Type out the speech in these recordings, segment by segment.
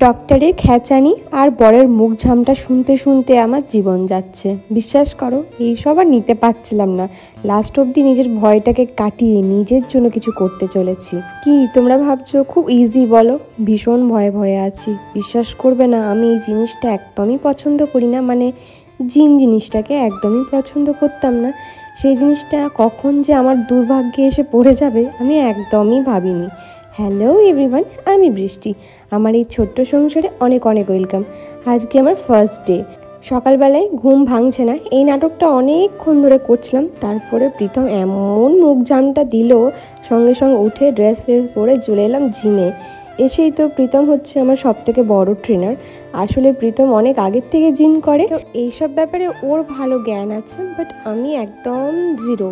ডক্টরের খ্যাচানি আর বরের মুখ ঝামটা শুনতে শুনতে আমার জীবন যাচ্ছে। বিশ্বাস করো, এইসব আর নিতে পারছিলাম না। লাস্ট অবধি নিজের ভয়টাকে কাটিয়ে নিজের জন্য কিছু করতে চলেছি। কি তোমরা ভাবছো খুব ইজি? বলো, ভীষণ ভয়ে ভয়ে আছি। বিশ্বাস করবে না, আমি এই জিনিসটা একদমই পছন্দ করি না। মানে জিম জিনিসটাকে একদমই পছন্দ করতাম না। সেই জিনিসটা কখন যে আমার দুর্ভাগ্যে এসে পড়ে যাবে আমি একদমই ভাবিনি। হ্যালো এভরিওয়ান, আমি বৃষ্টি। আমার এই ছোট্ট সংসারে অনেক অনেক ওয়েলকাম। আজকে আমার ফার্স্ট ডে। সকালবেলায় ঘুম ভাঙছে না, এই নাটকটা অনেকক্ষণ ধরে করছিলাম। তারপরে প্রীতম এমন মুখ জামটা দিল, সঙ্গে সঙ্গে উঠে ড্রেস ফ্রেস পরে চলে এলাম জিমে। এসেই তো প্রীতম হচ্ছে আমার সব থেকে বড় ট্রেনার। আসলে প্রীতম অনেক আগের থেকে জিম করে, তো এইসব ব্যাপারে ওর ভালো জ্ঞান আছে, বাট আমি একদম জিরো,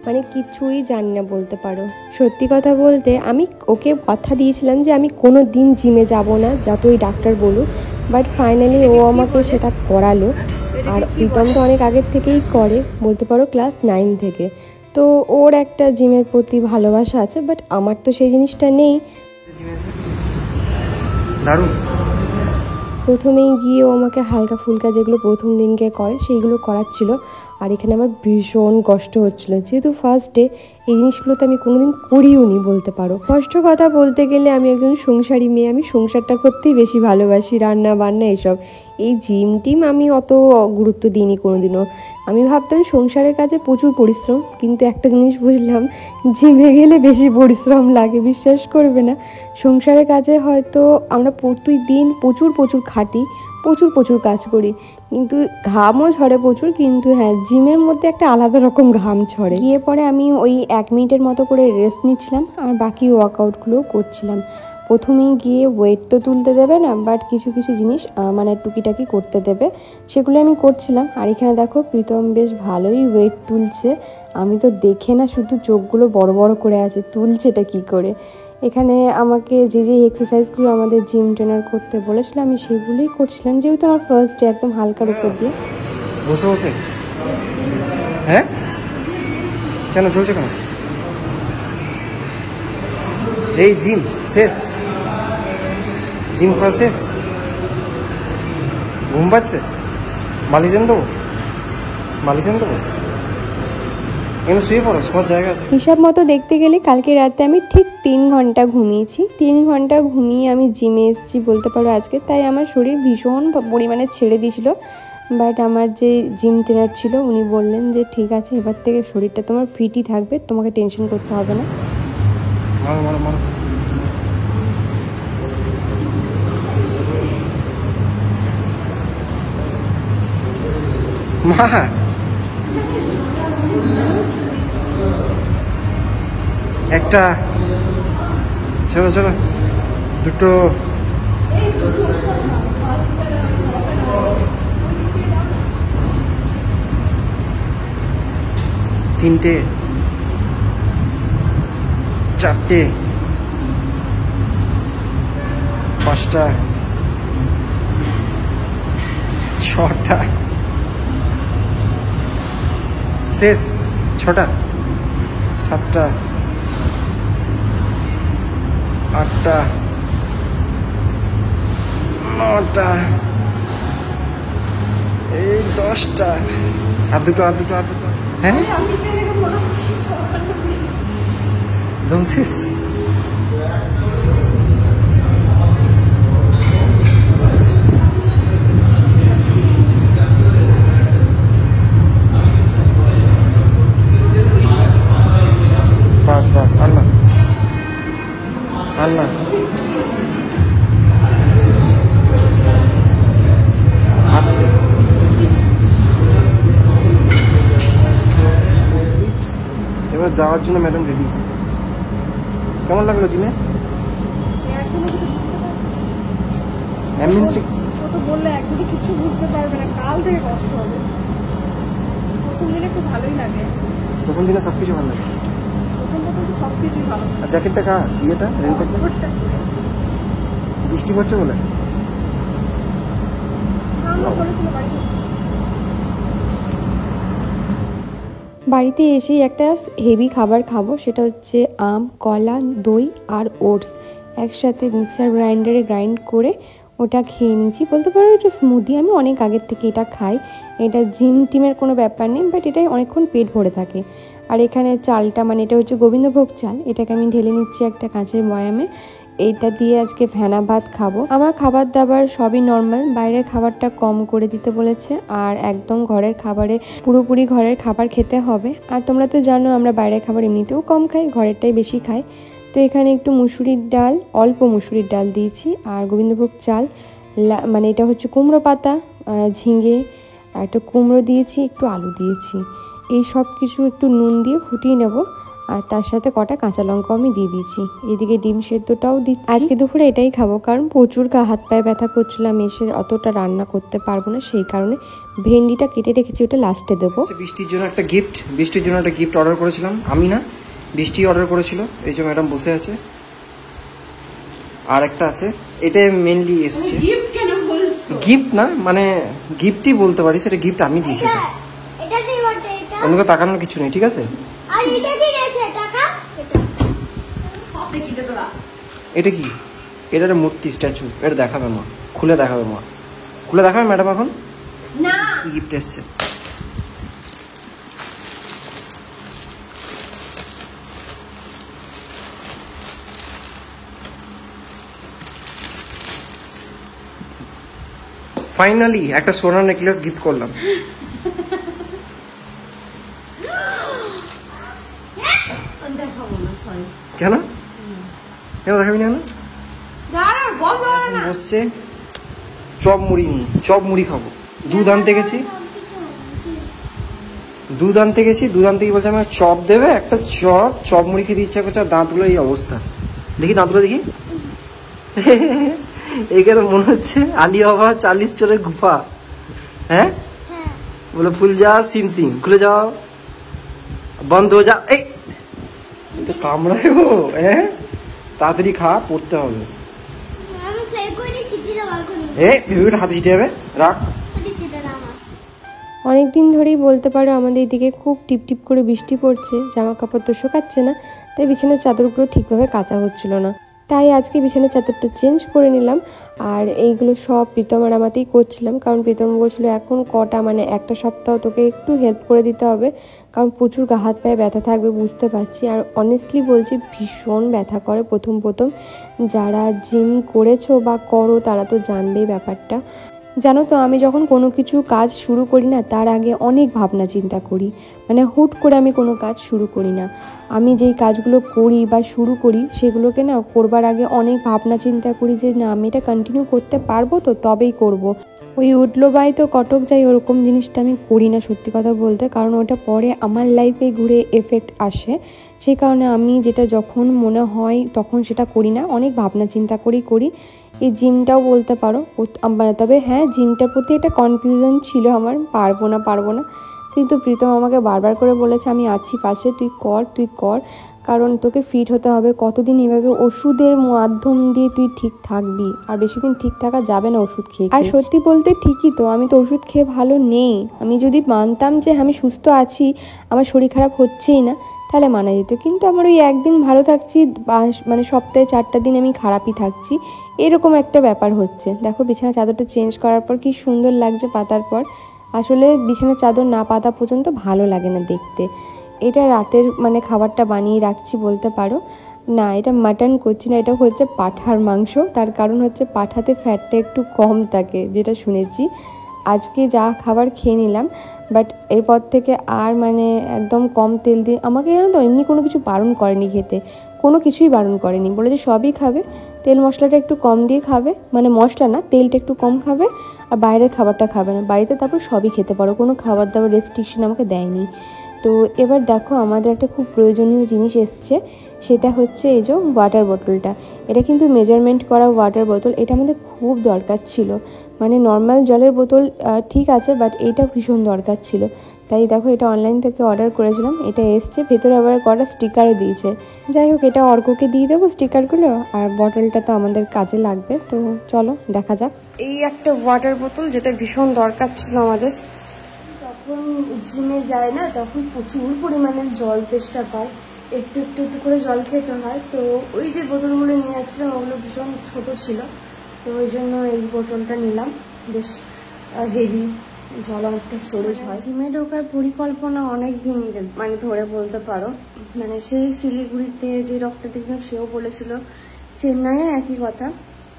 মানে কিছুই জানি না বলতে পারো। সত্যি কথা বলতে আমি ওকে কথা দিয়েছিলাম যে আমি কোনো দিন জিমে যাব না, যতই ডাক্তার বলুক। বাট ফাইনালি ও আমাকে সেটা করালো। আর প্রীতম তো অনেক আগের থেকেই করে, বলতে পারো ক্লাস 9 থেকে। তো ওর একটা জিমের প্রতি ভালোবাসা আছে, বাট আমার তো সেই জিনিসটা নেই। প্রথমেই গিয়ে ও আমাকে হালকা ফুলকা যেগুলো প্রথম দিনকে করে সেইগুলো করাচ্ছিল। আর এখানে আমার ভীষণ কষ্ট হচ্ছিলো, যেহেতু ফার্স্ট ডে। এই জিনিসগুলো তো আমি কোনোদিন করিও নি বলতে পারো। কষ্ট কথা বলতে গেলে আমি একজন সংসারী মেয়ে, আমি সংসারটা করতেই বেশি ভালোবাসি, রান্না বান্না এসব। এই জিম টিম আমি অত গুরুত্ব দিইনি কোনোদিনও। আমি ভাবতাম সংসারের কাজে প্রচুর পরিশ্রম, কিন্তু একটা জিনিস বুঝলাম, জিমে গেলে বেশি পরিশ্রম লাগে। বিশ্বাস করবে না, সংসারের কাজে হয়তো আমরা প্রতিদিন প্রচুর প্রচুর খাটি, প্রচুর প্রচুর কাজ করি, কিন্তু ঘামও ঝরে প্রচুর। কিন্তু হ্যাঁ, জিমের মধ্যে একটা আলাদা রকম ঘাম ঝরে। গিয়ে পরে আমি ওই 1 মিনিটের মতো করে রেস্ট নিচ্ছিলাম, আর বাকি ওয়ার্কআউটগুলোও করছিলাম। প্রথমেই গিয়ে ওয়েট তো তুলতে দেবে না, বাট কিছু কিছু জিনিস মানে টুকিটাকি করতে দেবে, সেগুলো আমি করছিলাম। আর এখানে দেখো প্রীতম বেশ ভালোই ওয়েট তুলছে। আমি তো দেখে না শুধু চোখগুলো বড় বড় করে আছে, তুলছেটা কি করে। এখানে আমাকে যে যে এক্সারসাইজগুলো আমাদের জিম ট্রেনার করতে বলেছিল আমি সেগুলোই করছিলাম, যেহেতু আমার ফার্স্ট ডে। একদম হালকার উপর দিয়ে বসে বসে। হ্যাঁ, কেন চলছে কেন? এই জিম শেষ, জিম করা শেষ, ঘুম পাচ্ছে। বালিশ এনে দেবো, বালিশ এনে দেবো, এখানে শুয়ে পড়ো, সবার জায়গা আছে। হিসাব মতো দেখতে গেলে কালকে রাতে আমি ঠিক 3 ঘন্টা ঘুমিয়েছি। 3 ঘন্টা ঘুমিয়ে আমি জিমে এসেছি বলতে পারো আজকে। তাই আমার শরীর ভীষণ পরিমাণে ছেড়ে দিয়েছিল। বাট আমার যে জিম ট্রেনার ছিল উনি বললেন যে ঠিক আছে, এবার থেকে শরীরটা তোমার ফিটই থাকবে, তোমাকে টেনশন করতে হবে না। মারো মারো মারো। মা, একটা, চলো চলো, দুটো, তিনটে, চারটে, পাঁচটা, ছটা, শেষ, ছটা, সাতটা, আটটা, নটা, এই 10টা, আর দুটো আর দুটো আর দুটো। হ্যাঁ, একদম শেষ। বাস বাস, আর না, আর না। আস্তে আস্তে। এবার যাওয়ার জন্য ম্যাডাম রেডি। কেমন লাগলো জিমে? বললে একদিকে কিছু বুঝতে পারবে না, কাল থেকে কষ্ট হবে। প্রথম দিনে খুব ভালোই লাগে, প্রথম দিনে সবকিছু ভালো লাগে, প্রথম সবকিছুই ভালো। আর জ্যাকেটটা কার? ইয়েটা, রেনকোটটা বৃষ্টি পড়ছে বলে। বাড়িতে এসেই একটা হেভি খাবার খাবো, সেটা হচ্ছে আম, কলা, দই আর ওটস একসাথে মিক্সার গ্রাইন্ডারে গ্রাইন্ড করে ওটা খেয়ে নিয়েছি। বলতে পারো এটা স্মুদি, আমি অনেক আগের থেকে এটা খাই। এটা জিম টিমের কোনো ব্যাপার নেই, বাট এটাই অনেকক্ষণ পেট ভরে থাকে। আর এখানে চালটা মানে এটা হচ্ছে গোবিন্দভোগ চাল, এটাকে আমি ঢেলে নিচ্ছি একটা কাঁচের ময়ামে। এইটা দিয়ে আজকে ফেনা ভাত খাবো। আমার খাবার দাবার সবই নর্মাল, বাইরের খাবারটা কম করে দিতে বলেছে, আর একদম ঘরের খাবারে পুরোপুরি ঘরের খাবার খেতে হবে। আর তোমরা তো জানো আমরা বাইরের খাবার এমনিতেও কম খাই, ঘরেরটাই বেশি খাই। তো এখানে একটু মুসুরির ডাল, অল্প মুসুরির ডাল দিয়েছি, আর গোবিন্দভোগ চাল, মানে এটা হচ্ছে কুমড়ো পাতা, ঝিঙে, আর একটা কুমড়ো দিয়েছি, একটু আলু দিয়েছি। এই সব কিছু একটু নুন দিয়ে ফুটিয়ে নেব, আর তার সাথে কটা কাঁচা লঙ্কা আমি দিয়ে দিয়েছি। এদিকে ডিম সেদ্ধটাও দিচ্ছি। আজকে দুপুরে এটাই খাবো, কারণ প্রচুর হাত পায়ে ব্যথা করছিলাম, এসে অতটা রান্না করতে পারবো না, সেই কারণে ভেন্ডিটা কেটে রেখেছি, ওটা লাস্টে দেবো। বৃষ্টির জন্য একটা গিফট, বৃষ্টির জন্য একটা গিফট অর্ডার করেছিলাম, আমি না বৃষ্টি অর্ডার করেছিল, এই যে ম্যাডাম বসে আছে। আর একটা আছে, এটা মেনলি এসছে গিফট না, মানে গিফটই বলতে পারি, সেটা গিফট আমি দিয়েছি। অন্য তাকানোর কিছু নেই, ঠিক আছে? এটা কি? এটা একটা মূর্তি, স্ট্যাচু। এটা দেখাবে মা, খুলে দেখাবে মা, খুলে দেখাবে ম্যাডাম এখন না কি গিফট এসছে। ফাইনালি একটা সোনার নেকলেস গিফট করলাম। কেন কেন দেখাবি না? বসছে চপ মুড়ি নিয়ে, চপ মুড়ি খাবো। দুধ আনতে গেছি, দুধ আনতে বলছে আমার চপ দেবে, একটা চপ, চপ মুড়ি খেতে ইচ্ছা করছে। আর দাঁতগুলো এই অবস্থা, দেখি দাঁতগুলো দেখি। এইখানে মনে হচ্ছে আলী বাবা 40 চোরের গুফা। হ্যাঁ বলে ফুল যা সিম সিম, খুলে যাও, বন্ধ হয়ে যা। এই তো কামড়ায় ও। হ্যাঁ তাড়াতাড়ি খা, পড়তে হবে। হাতে ছিটে যাবে, রাখ। অনেকদিন ধরেই বলতে পারো আমাদের এদিকে খুব টিপটিপ করে বৃষ্টি পড়ছে, জামা কাপড় তো শোকাচ্ছে না, তাই বিছানার চাদরগুলো ঠিকভাবে কাচা হচ্ছিল না। তাই আজকে বিছানার চাদরটা চেঞ্জ করে নিলাম। আর এইগুলো সব প্রীতম আর আমাতেই করছিলাম, কারণ প্রীতম বলছিল এখন কটা মানে একটা সপ্তাহ তোকে একটু হেল্প করে দিতে হবে, কারণ প্রচুর হাত পায়ে ব্যথা থাকবে বুঝতে পারছি। আর অনেস্টলি বলছি ভীষণ ব্যথা করে প্রথম প্রথম। যারা জিম করেছো বা করো তারা তো জানবেই ব্যাপারটা। জানো তো আমি যখন কোনো কিছু কাজ শুরু করি না, তার আগে অনেক ভাবনা চিন্তা করি, মানে হুট করে আমি কোনো কাজ শুরু করি না। আমি যেই কাজগুলো করি বা শুরু করি সেগুলোকে না করবার আগে অনেক ভাবনা চিন্তা করি যে না আমি এটা কন্টিনিউ করতে পারবো, তো তবেই করব। ওই উঠলো বাই তো কটক যাই ওরকম জিনিসটা আমি করি না সত্যি কথা বলতে, কারণ ওটা পরে আমার লাইফে ঘুরে এফেক্ট আসে। সেই কারণে আমি যেটা যখন মনে হয় তখন সেটা করি না, অনেক ভাবনা চিন্তা করি। এই জিমটাও বলতে পারো, তবে হ্যাঁ জিমটার প্রতি একটা কনফিউশন ছিল আমার, পারবো না, কিন্তু প্রীতম আমাকে বারবার করে বলেছে আমি আছি পাশে, তুই কর, কারণ তোকে ফিট হতে হবে। কতদিন এভাবে ওষুধের মাধ্যম দিয়ে তুই ঠিক থাকবি, আর বেশি দিন ঠিক থাকা যাবে না ওষুধ খেয়ে। আর সত্যি বলতে ঠিকই তো, আমি তো ওষুধ খেয়ে ভালো নেই। আমি যদি মানতাম যে আমি সুস্থ আছি, আমার শরীর খারাপ হচ্ছেই না, তাহলে মানা যেত। কিন্তু আমার ওই একদিন ভালো থাকছি, মানে সপ্তাহে 4টা দিন আমি খারাপই থাকছি, এরকম একটা ব্যাপার হচ্ছে। দেখো বিছানা চাদরটা চেঞ্জ করার পর কি সুন্দর লাগছে পাতার পর। আসলে বিছানার চাদর না পাতা পর্যন্ত ভালো লাগে না দেখতে। এটা রাতের মানে খাবারটা বানিয়ে রাখছি বলতে পারো। না এটা মাটন করছি না, এটা হচ্ছে পাঁঠার মাংস। তার কারণ হচ্ছে পাঁঠাতে ফ্যাটটা একটু কম থাকে যেটা শুনেছি। আজকে যা খাবার খেয়ে নিলাম, বাট এরপর থেকে আর মানে একদম কম তেল দিয়ে, আমাকে জানো তো এমনি কোনো কিছু বারণ করেনি খেতে, কোনো কিছুই বারণ করেনি, বলেছে সবই খাবে, তেল মশলাটা একটু কম দিয়ে খাবে, মানে মশলা না তেলটা একটু কম খাবে, আর বাইরের খাবারটা খাবে না, বাড়িতে তারপর সবই খেতে পারো, কোনো খাবার দাবার রেস্ট্রিকশন আমাকে দেয়নি। তো এবার দেখো আমাদের একটা খুব প্রয়োজনীয় জিনিস এসছে, সেটা হচ্ছে এই যে ওয়াটার বোতলটা। এটা কিন্তু মেজারমেন্ট করা ওয়াটার বোতল, এটা আমাদের খুব দরকার ছিল। মানে নর্মাল জলের বোতল ঠিক আছে, বাট এইটা ভীষণ দরকার ছিল। তাই দেখো এটা অনলাইন থেকে অর্ডার করেছিলাম, এটা এসছে, ভেতরে আবার কটা স্টিকারও দিয়েছে। যাই হোক এটা অর্ককে দিয়ে দেবো স্টিকারগুলো, আর বটলটা তো আমাদের কাজে লাগবে। তো চলো দেখা যাক। এই একটা ওয়াটার বোতল যেটা ভীষণ দরকার ছিল আমাদের, যখন জিমে যায় না তখন প্রচুর পরিমাণে জল তেষ্টা পায়, একটু একটু করে জল খেতে হয়। তো ওই যে বোতলগুলো নিয়ে যাচ্ছিলাম ওগুলো ভীষণ ছোট ছিল, তো ওই জন্য এই বোতলটা নিলাম, বেশ হেভি, জল অনেকটা স্টোরেজ হয়। জিমে ঢোকার পরিকল্পনা অনেক দিন মানে ধরে বলতে পারো, মানে সেই শিলিগুড়িতে যে ডক্টর দেখলাম সেও বলেছিল, চেন্নাইয়ে একই কথা,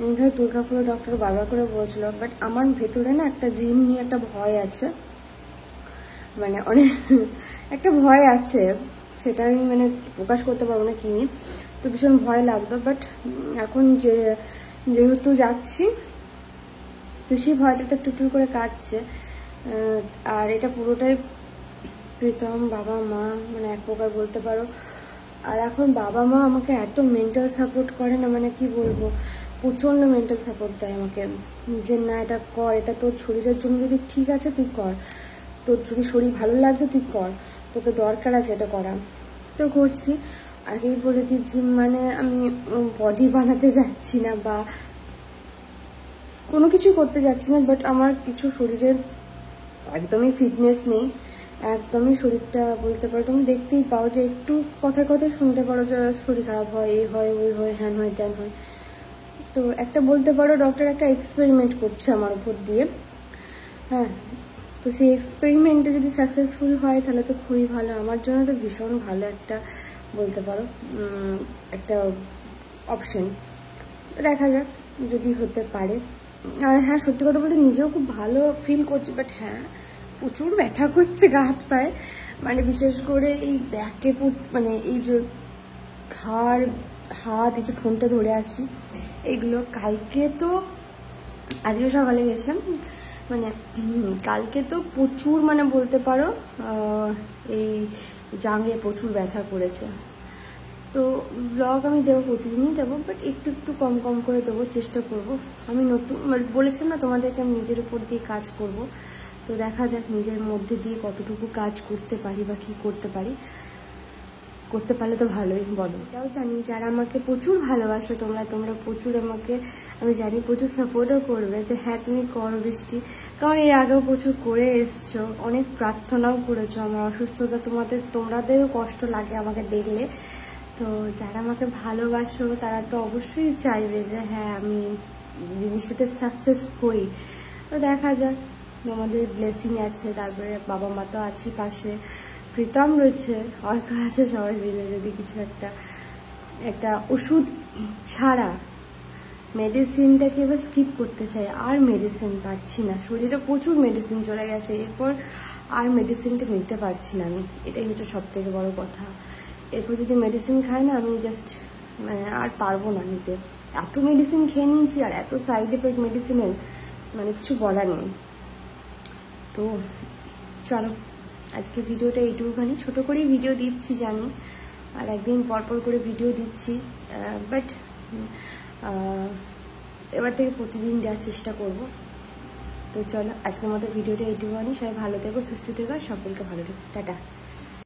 ইনফ্যাক্ট দুর্গাপুরের ডক্টর বারবার করে বলছিল। বাট আমার ভেতরে না একটা জিম নিয়ে একটা ভয় আছে, মানে অনেক একটা ভয় আছে, সেটা আমি মানে প্রকাশ করতে পারবো না কি নিয়ে, তো ভীষণ ভয় লাগতো। বাট এখন যেহেতু যাচ্ছি, তো সেই ভয়টা তো একটু করে কাটছে। আর এটা পুরোটাই প্রীতম, বাবা মা, মানে এক প্রকার বলতে পারো। আর এখন বাবা মা আমাকে এত মেন্টাল সাপোর্ট করে না, মানে কি বলবো, প্রচন্ড মেন্টাল সাপোর্ট দেয় আমাকে, যে না এটা কর, এটা তোর শরীরের জন্য যদি ঠিক আছে তুই কর, তোর যদি শরীর ভালো লাগছে তুই কর, তোকে দরকার আছে এটা করা, তো করছি। আগেই বলে দিচ্ছি, মানে আমি বডি বানাতে যাচ্ছি না বা কোনো কিছু করতে যাচ্ছি না, বাট আমার কিছু শরীরে একদমই ফিটনেস নেই, একদমই শরীরটা বলতে পারো, তুমি দেখতেই পাও যে একটু কথায় কথায় শুনতে পারো যে শরীর খারাপ হয়, এই হয় ওই হয়, হ্যান হয় ত্যান হয়। তো একটা বলতে পারো ডক্টর একটা এক্সপেরিমেন্ট করছে আমার উপর দিয়ে, হ্যাঁ। তো সেই এক্সপেরিমেন্টে যদি সাকসেসফুল হয় তাহলে তো খুবই ভালো, আমার জন্য তো ভীষণ ভালো একটা বলতে পারো একটা অপশন। দেখা যাক যদি হতে পারে। আর হ্যাঁ, সত্যি কথা বলতে নিজেও খুব ভালো ফিল করছি, বাট হ্যাঁ প্রচুর ব্যথা করছে গা হাত পায়ে, মানে বিশেষ করে এই ব্যাকে, মানে এই যে ঘাড়, হাত, এই যে ফোনটা ধরে আছি এইগুলো। কালকে তো, আজকে সকালে গেছিলাম, মানে কালকে তো প্রচুর, মানে বলতে পারো এই জাঙ্গে প্রচুর ব্যথা করেছে। তো ব্লগ আমি দেবো, প্রতিদিনই দেবো, বাট একটু একটু কম কম করে দেবো, চেষ্টা করব। আমি নতুন বলেছিলাম না তোমাদেরকে, আমি নিজের উপর দিয়ে কাজ করব, তো দেখা যাক নিজের মধ্যে দিয়ে কতটুকু কাজ করতে পারি বা কি করতে পারি, করতে পারলে তো ভালোই। বলো, এটাও জানি যারা আমাকে প্রচুর ভালোবাসো, তোমরা প্রচুর আমাকে, আমি জানি প্রচুর সাপোর্টও করবে, যে হ্যাঁ তুমি করো বৃষ্টি, কারণ এর আগেও প্রচুর করে এসছো, অনেক প্রার্থনাও করেছো আমার অসুস্থতা, তোমাদেরও কষ্ট লাগে আমাকে দেখলে। তো যারা আমাকে ভালোবাসো তারা তো অবশ্যই চাইবে যে হ্যাঁ আমি জিনিসটাতে সাকসেস হই। তো দেখা যাক, তোমাদের ব্লেসিং আছে, তারপরে বাবা মা তো আছে পাশে, প্রীতম রয়েছে, অর্ক আছে, সবাই মিলে যদি কিছু একটা ওষুধ ছাড়া মেডিসিনটাকে এবার স্কিপ করতে চাই। আর মেডিসিন পাচ্ছি না, শরীরে প্রচুর মেডিসিন চলে গেছে, এরপর আর মেডিসিনটা নিতে পারছি না আমি, এটাই হচ্ছে সব থেকে বড় কথা। এরপর যদি মেডিসিন খাই না, আমি জাস্ট মানে আর পারবো না নিতে, এত মেডিসিন খেয়ে নিয়েছি আর এত সাইড এফেক্ট মেডিসিনের, মানে কিছু বলার নেই। তো চলো, আজকে ভিডিওটা এইটুকুখানি, ছোট করেই ভিডিও দিচ্ছি জানি, আর একদিন পরপর করে ভিডিও দিচ্ছি, বাট এবার থেকে প্রতিদিন দেওয়ার চেষ্টা করব। তো চলো, আজকের মতো ভিডিওটা এইটুকুখানি, সবাই ভালো থেকো, সুস্থ থেকো, সকলকে ভালো থেকো, টাটা।